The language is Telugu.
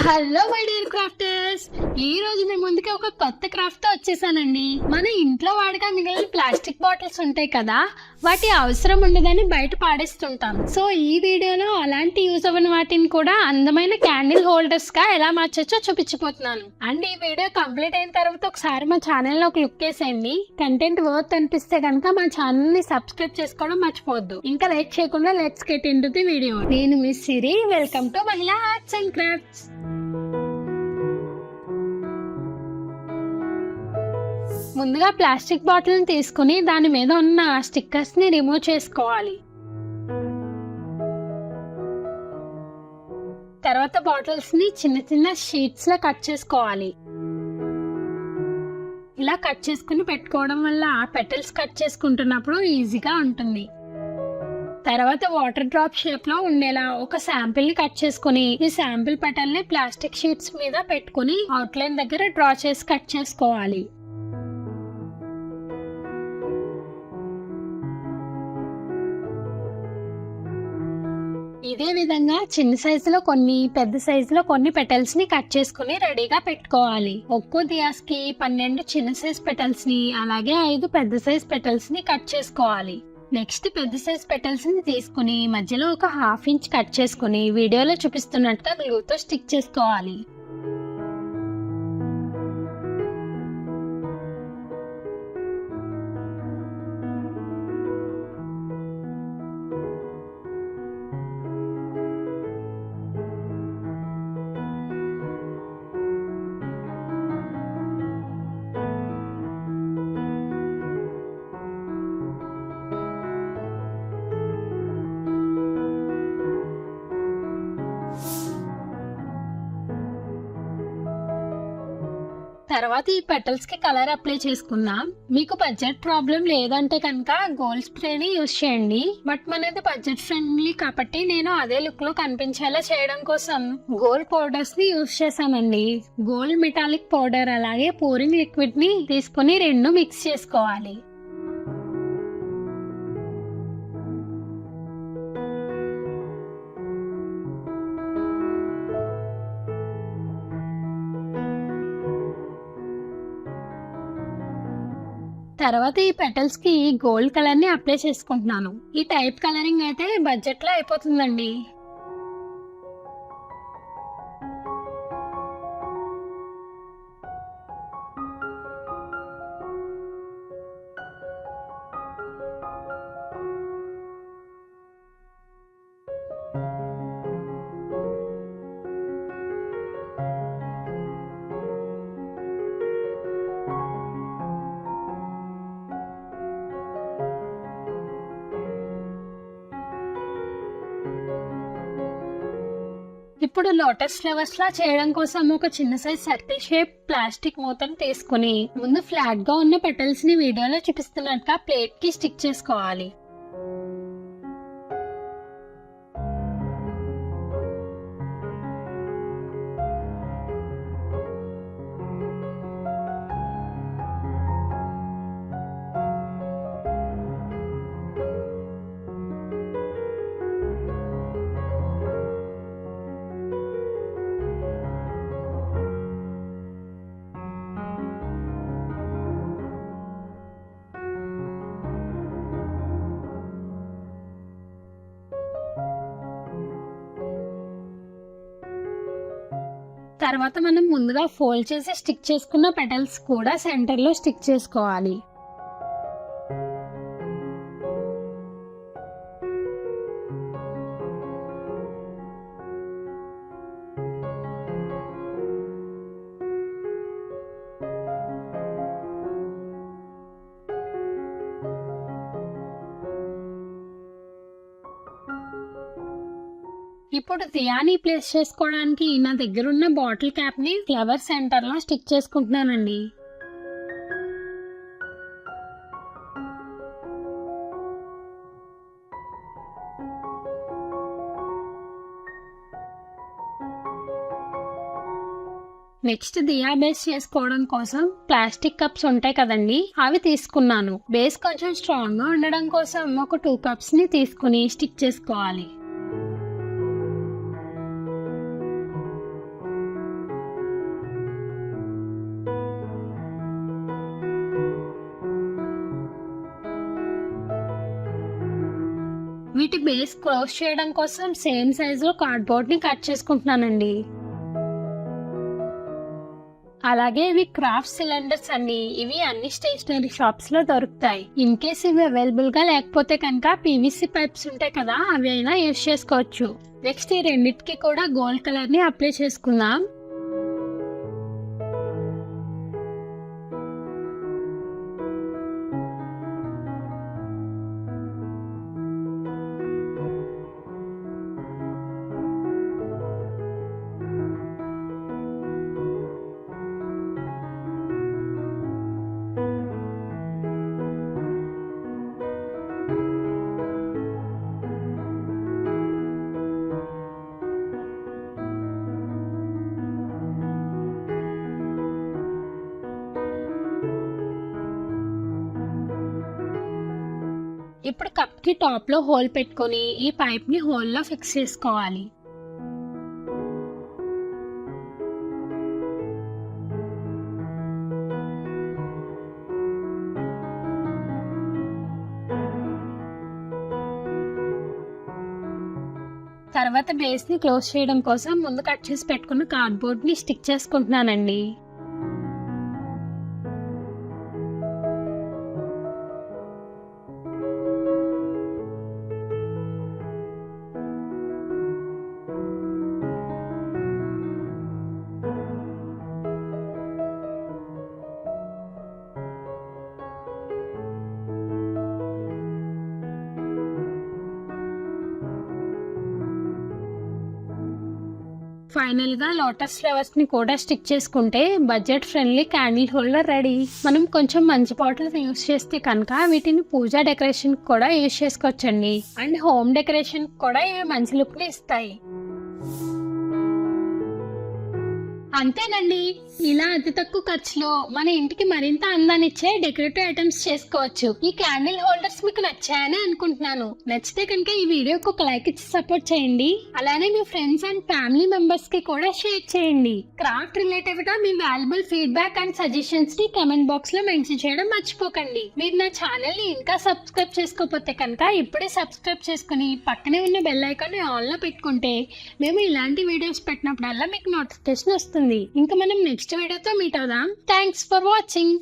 హలో మై డియర్ క్రాఫ్టర్స్, ఈ రోజు మీ ముందుకి ఒక కొత్త క్రాఫ్ట్ తో వచ్చేసానండి. మన ఇంట్లో వాడగా మిగిలిన ప్లాస్టిక్ బాటిల్స్ ఉంటాయి కదా, వాటి అవసరం ఉండదని బయట పాడేస్తుంటాం. సో ఈ వీడియోలో అలాంటి యూజ్ అవ్వని వాటిని కూడా అందమైన క్యాండిల్ హోల్డర్స్ గా ఎలా మార్చొచ్చో చూపించబోతున్నాను. అండ్ ఈ వీడియో కంప్లీట్ అయిన తర్వాత ఒకసారి మా ఛానల్ లో ఒక లుక్ వేసేయండి. కంటెంట్ వర్త్ అనిపిస్తే కనుక మా ఛానల్ ని సబ్స్క్రైబ్ చేసుకోవడం మర్చిపోవద్దు. ఇంకా లైక్ చేయకుండా let's get into the video. నేను మిస్ సిరి, వెల్కమ్ టు మహిళా ఆర్ట్స్ అండ్ క్రాఫ్ట్స్. ముందుగా ప్లాస్టిక్ బాటిల్ ని తీసుకుని దాని మీద ఉన్న స్టిక్కర్స్ ని రిమూవ్ చేసుకోవాలి. తర్వాత బాటిల్స్ ని చిన్న చిన్న షీట్స్ లా కట్ చేసుకోవాలి. ఇలా కట్ చేసుకుని పెట్టుకోవడం వల్ల పెటల్స్ కట్ చేసుకుంటున్నప్పుడు ఈజీగా ఉంటుంది. తర్వాత వాటర్ డ్రాప్ షేప్ లో ఉండేలా ఒక శాంపిల్ ని కట్ చేసుకుని ఈ శాంపిల్ పెటల్ ని ప్లాస్టిక్ షీట్స్ మీద పెట్టుకుని అవుట్ లైన్ దగ్గర డ్రా చేసి కట్ చేసుకోవాలి. ఇదే విధంగా చిన్న సైజులో కొన్ని, పెద్ద సైజులో కొన్ని పెటల్స్ ని కట్ చేసుకుని రెడీగా పెట్టుకోవాలి. ఒక్కో దియాస్ కి 12 చిన్న సైజ్ పెటల్స్ ని, అలాగే 5 పెద్ద సైజ్ పెటల్స్ ని కట్ చేసుకోవాలి. నెక్స్ట్ పెద్ద సైజ్ పెటల్స్ ని తీసుకుని మధ్యలో ఒక 1/2 ఇంచ్ కట్ చేసుకుని వీడియోలో చూపిస్తున్నట్టుగా గ్లూతో స్టిక్ చేసుకోవాలి. తర్వాత ఈ పెటల్స్ కి కలర్ అప్లై చేసుకుందాం. మీకు బడ్జెట్ ప్రాబ్లం లేదంటే కనుక గోల్డ్ స్ప్రేని యూజ్ చేయండి. బట్ మనది బడ్జెట్ ఫ్రెండ్లీ కాబట్టి నేను అదే లుక్ లో కనిపించేలా చేయడం కోసం గోల్డ్ పౌడర్స్ ని యూజ్ చేశానండి. గోల్డ్ మెటాలిక్ పౌడర్ అలాగే పోరింగ్ లిక్విడ్ ని తీసుకుని రెండు మిక్స్ చేసుకోవాలి. తర్వాత ఈ పెటల్స్ కి గోల్డ్ కలర్ ని అప్లై చేసుకుంటున్నాను. ఈ టైప్ కలరింగ్ అయితే బడ్జెట్ లో అయిపోతుందండి. ఇప్పుడు లోటస్ ఫ్లవర్స్ లా చేయడం కోసం ఒక చిన్న సైజ్ సర్కిల్ షేప్ ప్లాస్టిక్ మూతను తీసుకుని ముందు ఫ్లాట్ గా ఉన్న పెటల్స్ ని వీడియోలో చూపిస్తున్నట్టుగా ప్లేట్ కి స్టిక్ చేసుకోవాలి. తర్వాత మనం ముందుగా ఫోల్డ్ చేసి స్టిక్ చేసుకున్న పెటల్స్ కూడా సెంటర్ లో స్టిక్ చేసుకోవాలి. ఇప్పుడు దియాని ప్లేస్ చేసుకోవడానికి నా దగ్గర ఉన్న బాటిల్ క్యాప్ ని ఫ్లవర్ సెంటర్ లో స్టిక్ చేసుకుంటున్నానండి. నెక్స్ట్ దియా బేస్ చేసుకోవడం కోసం ప్లాస్టిక్ కప్స్ ఉంటాయి కదండి, అవి తీసుకున్నాను. బేస్ కొంచెం స్ట్రాంగ్ గా ఉండడం కోసం ఒక 2 కప్స్ ని తీసుకుని స్టిక్ చేసుకోవాలి. వీటి బేస్ క్లోజ్ చేయడం కోసం సేమ్ సైజ్ లో కార్డ్బోర్డ్ ని కట్ చేసుకుంటున్నానండి. అలాగే ఇవి క్రాఫ్ట్ సిలిండర్స్ అండి. ఇవి అన్ని స్టేషనరీ షాప్స్ లో దొరుకుతాయి. ఇన్ కేస్ ఇవి అవైలబుల్ గా లేకపోతే కనుక పీవీసీ పైప్స్ ఉంటాయి కదా, అవి అయినా యూజ్ చేసుకోవచ్చు. నెక్స్ట్ ఈ రెండింటికి కూడా గోల్డ్ కలర్ ని అప్లై చేసుకుందాం. ఇప్పుడు కప్ కి టాప్ లో హోల్ పెట్టుకొని ఈ పైప్ ని హోల్ లో ఫిక్స్ చేసుకోవాలి. తర్వాత బేస్ ని క్లోజ్ చేయడం కోసం ముందు కట్ చేసి పెట్టుకున్న కార్డ్బోర్డ్ ని స్టిక్ చేసుకుంటున్నానండి. ఫైనల్ గా లోటస్ ఫ్లవర్స్ ని కూడా స్టిక్ చేసుకుంటే budget friendly candle holder ready. మనం కొంచెం మంచి బాటిల్స్ యూస్ చేస్తే కనుక వీటిని పూజా డెకరేషన్ కూడా యూస్ చేసుకోవచ్చండి. అండ్ హోమ్ డెకరేషన్ కూడా ఇవి మంచి లుక్ ని ఇస్తాయి. అంతేనండి, ఇలా అతి తక్కువ ఖర్చులో మన ఇంటికి మరింత అందాన్ని ఇచ్చే డెకరేటివ్ ఐటమ్స్ చేసుకోవచ్చు. ఈ క్యాండిల్ హోల్డర్స్ మీకు నచ్చాయని అనుకుంటున్నాను. నచ్చితే కనుక ఈ వీడియోకి ఒక లైక్ ఇచ్చి సపోర్ట్ చేయండి. అలానే మీ ఫ్రెండ్స్ అండ్ ఫ్యామిలీ మెంబర్స్ కి కూడా షేర్ చేయండి. క్రాఫ్ట్ రిలేటెడ్ గా మీ వాల్యుబుల్ ఫీడ్బ్యాక్ అండ్ సజెషన్స్ ని కమెంట్ బాక్స్ లో మెన్షన్ చేయడం మర్చిపోకండి. మీరు నా ఛానల్ ని ఇంకా సబ్స్క్రైబ్ చేసుకోకపోతే కనుక ఇప్పుడే సబ్స్క్రైబ్ చేసుకుని పక్కనే ఉన్న బెల్ ఐకాన్ ని ఆన్ లో పెట్టుకుంటే మేము ఇలాంటి వీడియోస్ పెట్టినప్పుడల్లా మీకు నోటిఫికేషన్ వస్తుంది. ఇంకా మనం నెక్స్ట్ వీడియోతో మీట్ అవుదాం. Thanks for watching.